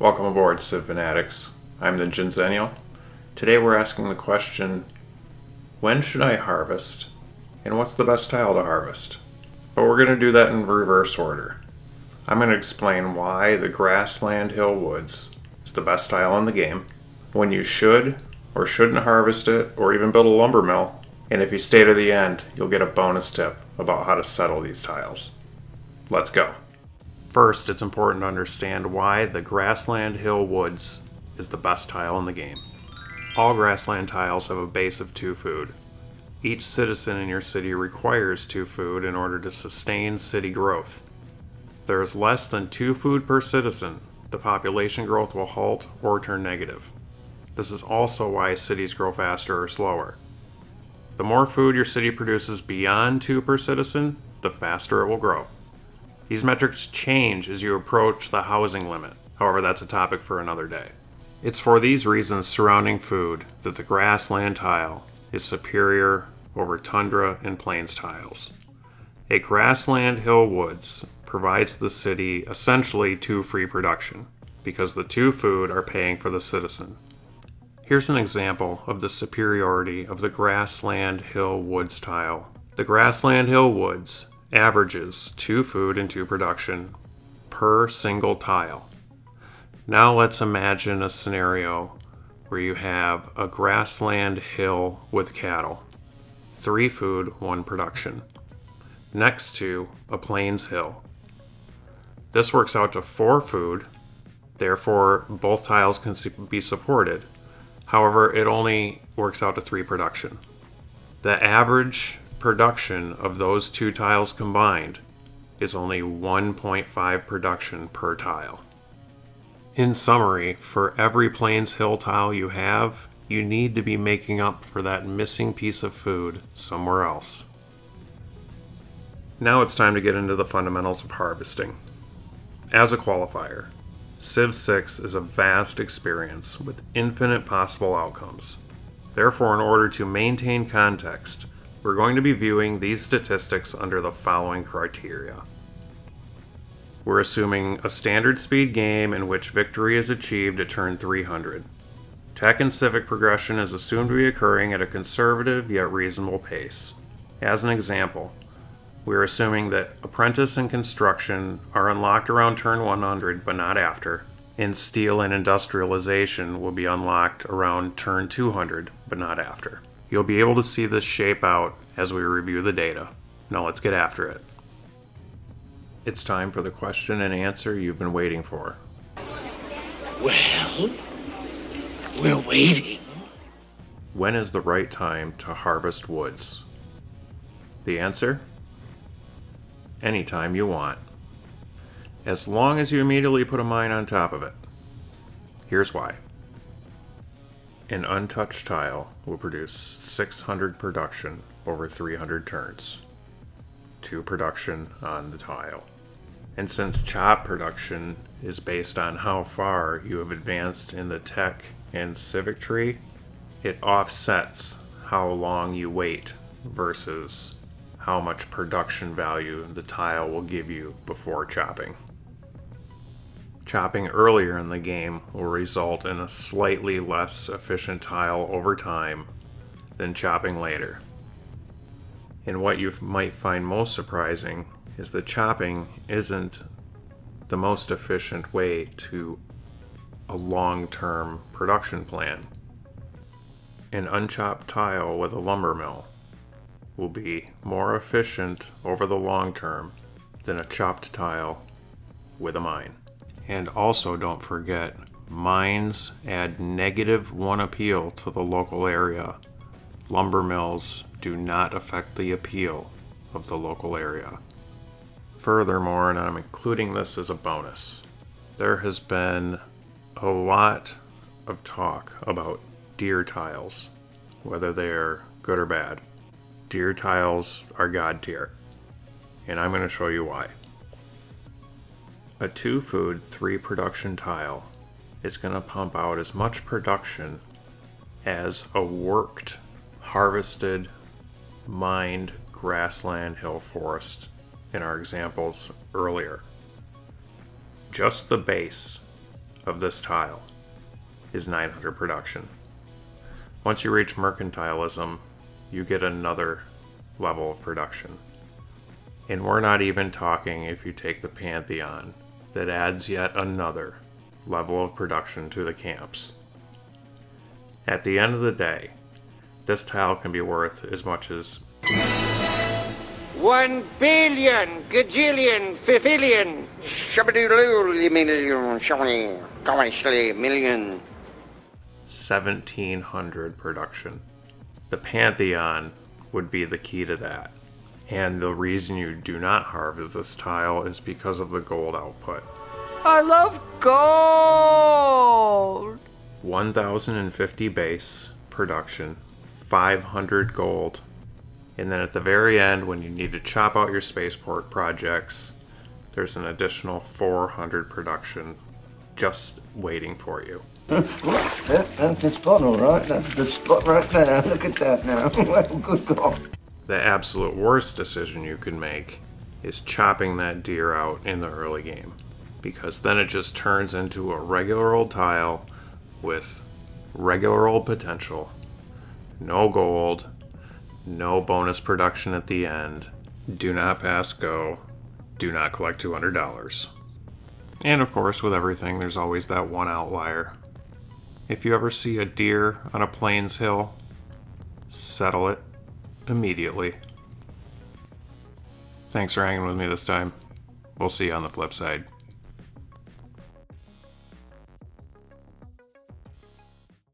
Welcome aboard, Civ Fanatics. I'm the GENXENNIAL. Today we're asking the question, when should I harvest, and what's the best tile to harvest? But we're going to do that in reverse order. I'm going to explain why the Grassland Hill Woods is the best tile in the game, when you should or shouldn't harvest it, or even build a lumber mill, and if you stay to the end, you'll get a bonus tip about how to settle these tiles. Let's go. First, it's important to understand why the Grassland Hill Woods is the best tile in the game. All grassland tiles have a base of 2 food. Each citizen in your city requires 2 food in order to sustain city growth. If there is less than 2 food per citizen, the population growth will halt or turn negative. This is also why cities grow faster or slower. The more food your city produces beyond 2 per citizen, the faster it will grow. These metrics change as you approach the housing limit. However, that's a topic for another day. It's for these reasons surrounding food that the grassland tile is superior over tundra and plains tiles. A grassland hill woods provides the city essentially 2 free production because the 2 food are paying for the citizen. Here's an example of the superiority of the grassland hill woods tile. The grassland hill woods averages 2 food and 2 production per single tile. Now let's imagine a scenario where you have a grassland hill with cattle, 3 food, 1 production, next to a plains hill. This works out to 4 food, therefore both tiles can be supported. However, it only works out to 3 production. The average production of those 2 tiles combined is only 1.5 production per tile. In summary, for every plains hill tile you have, you need to be making up for that missing piece of food somewhere else. Now it's time to get into the fundamentals of harvesting. As a qualifier, Civ 6 is a vast experience with infinite possible outcomes. Therefore, in order to maintain context, we're going to be viewing these statistics under the following criteria. We're assuming a standard speed game in which victory is achieved at turn 300. Tech and civic progression is assumed to be occurring at a conservative yet reasonable pace. As an example, we're assuming that apprentice and construction are unlocked around turn 100 but not after, and steel and industrialization will be unlocked around turn 200 but not after. You'll be able to see this shape out as we review the data. Now let's get after it. It's time for the question and answer you've been waiting for. Well, we're waiting. When is the right time to harvest woods? The answer? Anytime you want. As long as you immediately put a mine on top of it. Here's why. An untouched tile will produce 600 production over 300 turns. 2 production on the tile. And since chop production is based on how far you have advanced in the tech and civic tree, it offsets how long you wait versus how much production value the tile will give you before chopping. Chopping earlier in the game will result in a slightly less efficient tile over time than chopping later. And what you might find most surprising is that chopping isn't the most efficient way to a long-term production plan. An unchopped tile with a lumber mill will be more efficient over the long term than a chopped tile with a mine. And also don't forget, mines add -1 appeal to the local area. Lumber mills do not affect the appeal of the local area. Furthermore, and I'm including this as a bonus, there has been a lot of talk about deer tiles, whether they're good or bad. Deer tiles are God tier, and I'm going to show you why. A 2 food, 3 production tile is going to pump out as much production as a worked, harvested, mined grassland hill forest in our examples earlier. Just the base of this tile is 900 production. Once you reach mercantilism, you get another level of production. And we're not even talking if you take the Pantheon, that adds yet another level of production to the camps. At the end of the day, this tile can be worth as much as 1 billion, gajillion, fifillion, million. 1700 production. The Pantheon would be the key to that. And the reason you do not harvest this tile is because of the gold output. I love gold! 1050 base production, 500 gold, and then at the very end, when you need to chop out your spaceport projects, there's an additional 400 production just waiting for you. That's the spot, all right. That's the spot right there. Look at that now. Good God. The absolute worst decision you can make is chopping that deer out in the early game, because then it just turns into a regular old tile with regular old potential. No gold, no bonus production at the end. Do not pass go. Do not collect $200. And of course, with everything, there's always that one outlier. If you ever see a deer on a plains hill, settle it immediately. Thanks for hanging with me this time. We'll see you on the flip side.